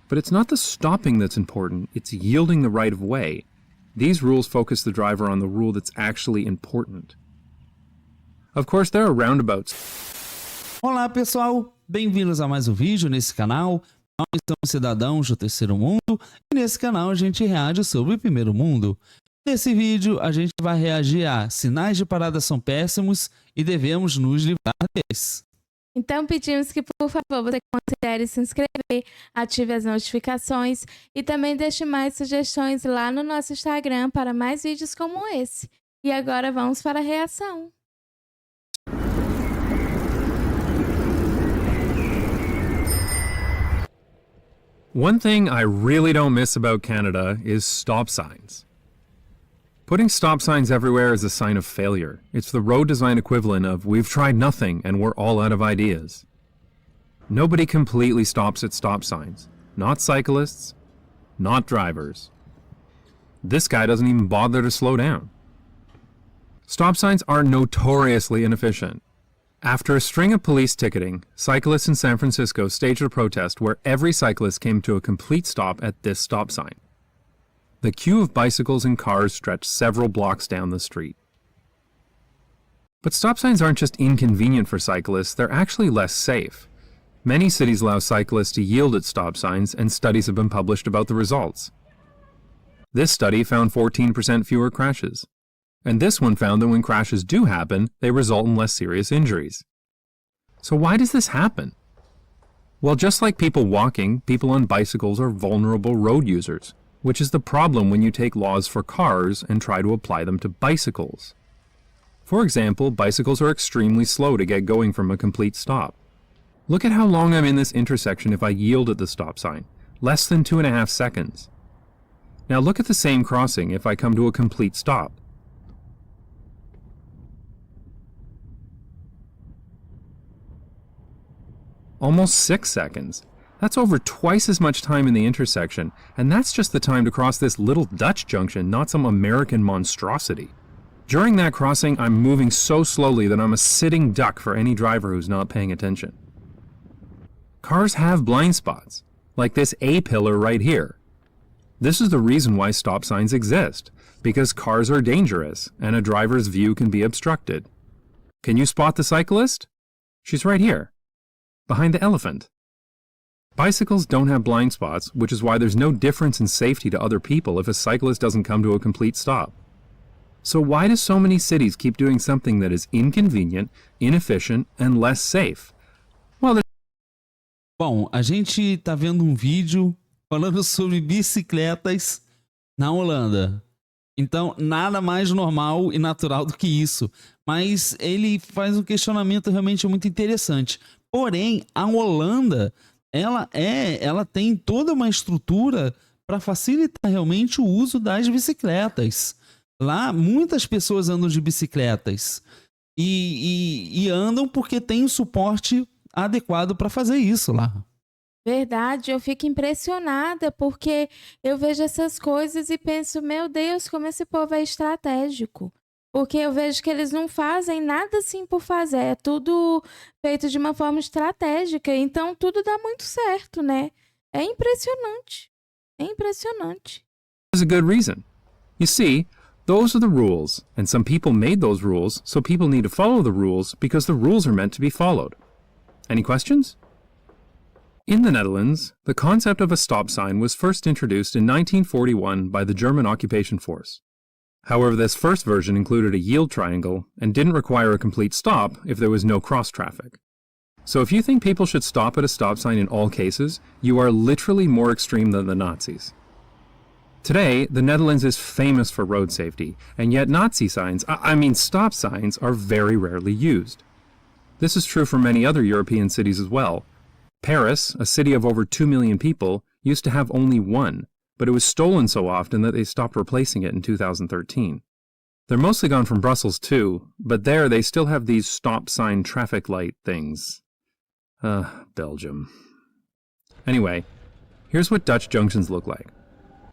But it's not the stopping that's important, it's yielding the right of way. These rules focus the driver on the rule that's actually important. Of course, there are roundabouts. Olá pessoal, bem-vindos a mais um vídeo nesse canal. Nós somos cidadãos do terceiro mundo e nesse canal a gente reage sobre o primeiro mundo. Nesse vídeo a gente vai reagir a sinais de parada são péssimos e devemos nos livrar deles. Então pedimos que, por favor, você considere se inscrever, ative as notificações e também deixe mais sugestões lá no nosso Instagram para mais vídeos como esse. E agora vamos para a reação. One thing I really don't miss about Canada is stop signs. Putting stop signs everywhere is a sign of failure. It's the road design equivalent of we've tried nothing and we're all out of ideas. Nobody completely stops at stop signs. Not cyclists, not drivers. This guy doesn't even bother to slow down. Stop signs are notoriously inefficient. After a string of police ticketing, cyclists in San Francisco staged a protest where every cyclist came to a complete stop at this stop sign. The queue of bicycles and cars stretched several blocks down the street. But stop signs aren't just inconvenient for cyclists, they're actually less safe. Many cities allow cyclists to yield at stop signs, and studies have been published about the results. This study found 14% fewer crashes. And this one found that when crashes do happen, they result in less serious injuries. So why does this happen? Well, just like people walking, people on bicycles are vulnerable road users, which is the problem when you take laws for cars and try to apply them to bicycles. For example, bicycles are extremely slow to get going from a complete stop. Look at how long I'm in this intersection if I yield at the stop sign, less than 2.5 seconds. Now look at the same crossing if I come to a complete stop. Almost 6 seconds. That's over twice as much time in the intersection, and that's just the time to cross this little Dutch junction, not some American monstrosity. During that crossing, I'm moving so slowly that I'm a sitting duck for any driver who's not paying attention. Cars have blind spots, like this A-pillar right here. This is the reason why stop signs exist, because cars are dangerous, and a driver's view can be obstructed. Can you spot the cyclist? She's right here, behind the elephant. Bicycles don't have blind spots, which is why there's no difference in safety to other people if a cyclist doesn't come to a complete stop. So why do so many cities keep doing something that is inconvenient, inefficient, and less safe? Well, Bom, a gente tá vendo um vídeo falando sobre bicicletas na Holanda. Então, nada mais normal e natural do que isso. Mas ele faz um questionamento realmente muito interessante. Porém, a Holanda, ela tem toda uma estrutura para facilitar realmente o uso das bicicletas. Lá, muitas pessoas andam de bicicletas e andam porque tem o suporte adequado para fazer isso lá. Verdade, eu fico impressionada porque eu vejo essas coisas e penso, meu Deus, como esse povo é estratégico. Porque eu vejo que eles não fazem nada assim por fazer, é tudo feito de uma forma estratégica, então tudo dá muito certo, né? É impressionante, é impressionante. there's a good reason. You see, those are the rules, and some people made those rules, so people need to follow the rules because the rules are meant to be followed. Any questions? In the Netherlands, the concept of a stop sign was first introduced in 1941 by the German occupation force. However, this first version included a yield triangle and didn't require a complete stop if there was no cross traffic. So if you think people should stop at a stop sign in all cases, you are literally more extreme than the Nazis. Today, the Netherlands is famous for road safety, and yet Nazi signs, stop signs, are very rarely used. This is true for many other European cities as well. Paris, a city of over 2 million people, used to have only one, but it was stolen so often that they stopped replacing it in 2013. They're mostly gone from Brussels too, but there they still have these stop sign traffic light things. Belgium. Anyway, here's what Dutch junctions look like.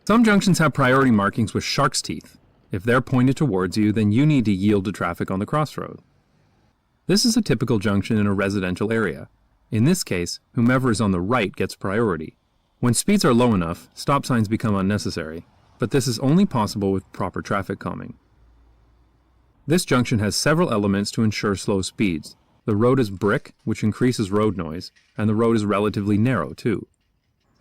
Some junctions have priority markings with shark's teeth. If they're pointed towards you, then you need to yield to traffic on the crossroad. This is a typical junction in a residential area. In this case, whomever is on the right gets priority. When speeds are low enough, stop signs become unnecessary, but this is only possible with proper traffic calming. This junction has several elements to ensure slow speeds. The road is brick, which increases road noise, and the road is relatively narrow too.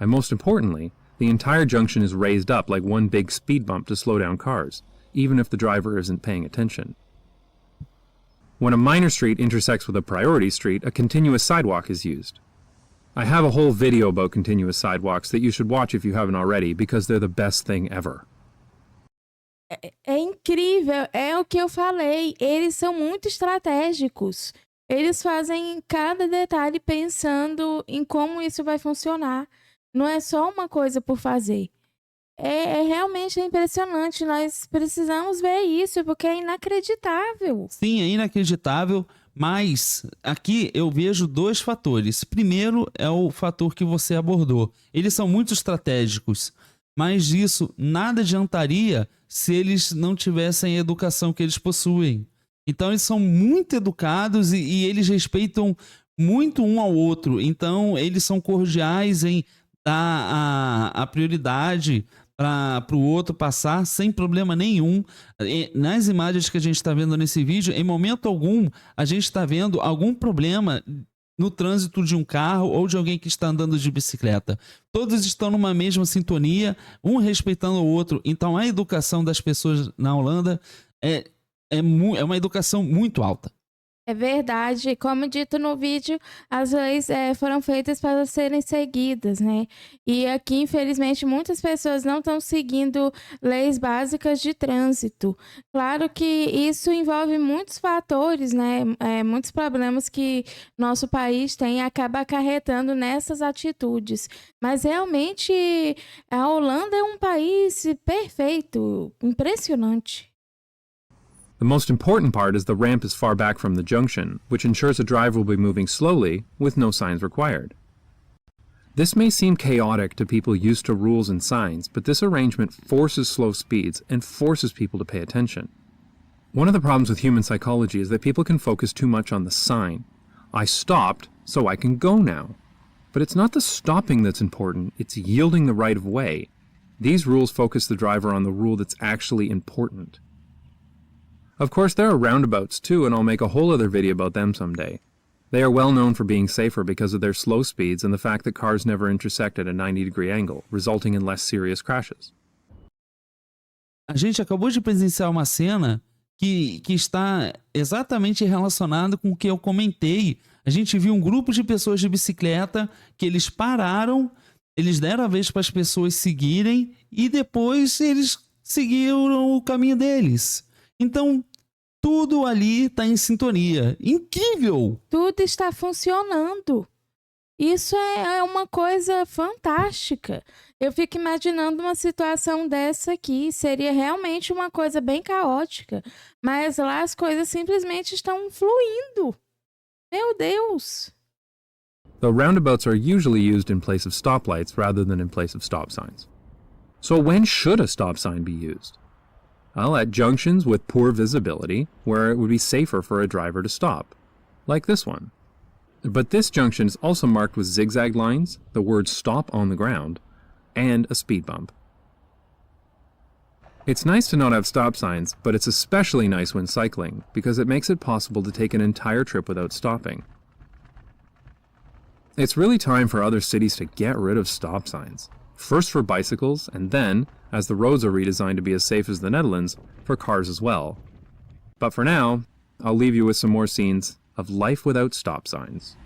And most importantly, the entire junction is raised up like one big speed bump to slow down cars, even if the driver isn't paying attention. When a minor street intersects with a priority street, a continuous sidewalk is used. I have a whole video about continuous sidewalks that you should watch if you haven't already, because they're the best thing ever. É incrível, é o que eu falei. Eles são muito estratégicos. Eles fazem cada detalhe pensando em como isso vai funcionar. Não é só uma coisa por fazer. Realmente impressionante. Nós precisamos ver isso, porque é inacreditável. Sim, é inacreditável, mas aqui eu vejo dois fatores. Primeiro é o fator que você abordou. Eles são muito estratégicos, mas disso nada adiantaria se eles não tivessem a educação que eles possuem. Então eles são muito educados e eles respeitam muito um ao outro. Então eles são cordiais em dar a prioridade para o outro passar sem problema nenhum. Nas imagens que a gente está vendo nesse vídeo, em momento algum a gente está vendo algum problema no trânsito de um carro ou de alguém que está andando de bicicleta. Todos estão numa mesma sintonia, um respeitando o outro. Então a educação das pessoas na Holanda é uma educação muito alta. É verdade. Como dito no vídeo, as leis foram feitas para serem seguidas, né? E aqui, infelizmente, muitas pessoas não estão seguindo leis básicas de trânsito. Claro que isso envolve muitos fatores, né? Muitos problemas que nosso país tem e acaba acarretando nessas atitudes. Mas realmente a Holanda é um país perfeito, impressionante. The most important part is the ramp is far back from the junction, which ensures a driver will be moving slowly, with no signs required. This may seem chaotic to people used to rules and signs, but this arrangement forces slow speeds and forces people to pay attention. One of the problems with human psychology is that people can focus too much on the sign. I stopped, so I can go now. But it's not the stopping that's important, it's yielding the right of way. These rules focus the driver on the rule that's actually important. Of course, there are roundabouts too, and I'll make a whole other video about them someday. They are well known for being safer because of their slow speeds and the fact that cars never intersect at a 90-degree angle, resulting in less serious crashes. A gente acabou de presenciar uma cena que está exatamente relacionada com o que eu comentei. A gente viu um grupo de pessoas de bicicleta que eles pararam, eles deram a vez para as pessoas seguirem e depois eles seguiram o caminho deles. Então, tudo ali está em sintonia. Incrível! Tudo está funcionando. Isso é uma coisa fantástica. Eu fico imaginando uma situação dessa aqui. Seria realmente uma coisa bem caótica. Mas lá as coisas simplesmente estão fluindo. Meu Deus! Though roundabouts are usually used in place of stoplights rather than in place of stop signs. So when should a stop sign be used? Well, at junctions with poor visibility, where it would be safer for a driver to stop, like this one. But this junction is also marked with zigzag lines, the word stop on the ground, and a speed bump. It's nice to not have stop signs, but it's especially nice when cycling, because it makes it possible to take an entire trip without stopping. It's really time for other cities to get rid of stop signs. First for bicycles, and then, as the roads are redesigned to be as safe as the Netherlands, for cars as well. But for now, I'll leave you with some more scenes of life without stop signs.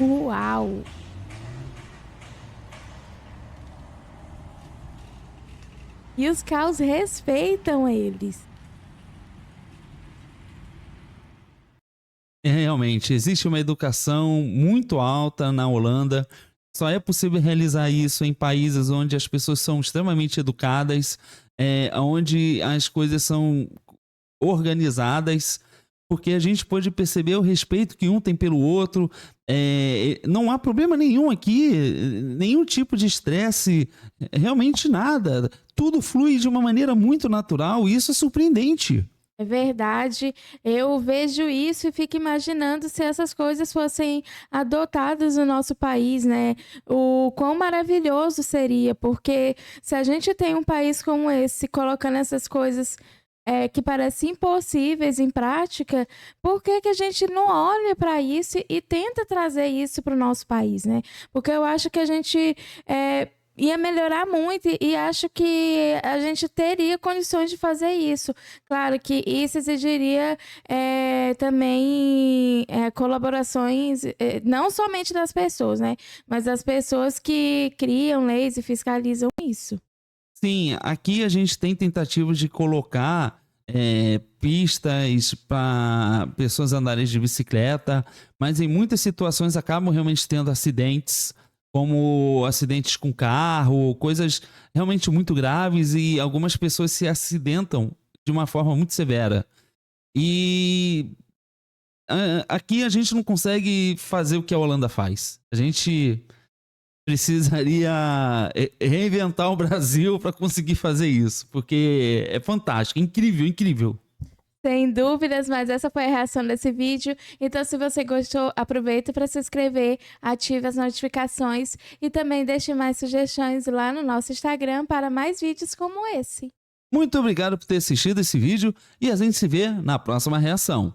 Uau! E os carros respeitam eles. Realmente, existe uma educação muito alta na Holanda. Só é possível realizar isso em países onde as pessoas são extremamente educadas, onde as coisas são organizadas, porque a gente pôde perceber o respeito que um tem pelo outro. Não há problema nenhum aqui, nenhum tipo de estresse, realmente nada. Tudo flui de uma maneira muito natural e isso é surpreendente. É verdade, eu vejo isso e fico imaginando se essas coisas fossem adotadas no nosso país, né? O quão maravilhoso seria, porque se a gente tem um país como esse, colocando essas coisas que parecem impossíveis em prática, por que que a gente não olha para isso e tenta trazer isso para o nosso país, né? Porque eu acho que a gente ia melhorar muito e acho que a gente teria condições de fazer isso. Claro que isso exigiria também colaborações, não somente das pessoas, né? Mas das pessoas que criam leis e fiscalizam isso. Sim, aqui a gente tem tentativas de colocar pistas para pessoas andarem de bicicleta, mas em muitas situações acabam realmente tendo acidentes, como acidentes com carro, coisas realmente muito graves e algumas pessoas se acidentam de uma forma muito severa. E aqui a gente não consegue fazer o que a Holanda faz. A gente precisaria reinventar o Brasil para conseguir fazer isso, porque é fantástico, incrível, incrível. Sem dúvidas, mas essa foi a reação desse vídeo. Então, se você gostou, aproveita para se inscrever, ative as notificações e também deixe mais sugestões lá no nosso Instagram para mais vídeos como esse. Muito obrigado por ter assistido esse vídeo e a gente se vê na próxima reação.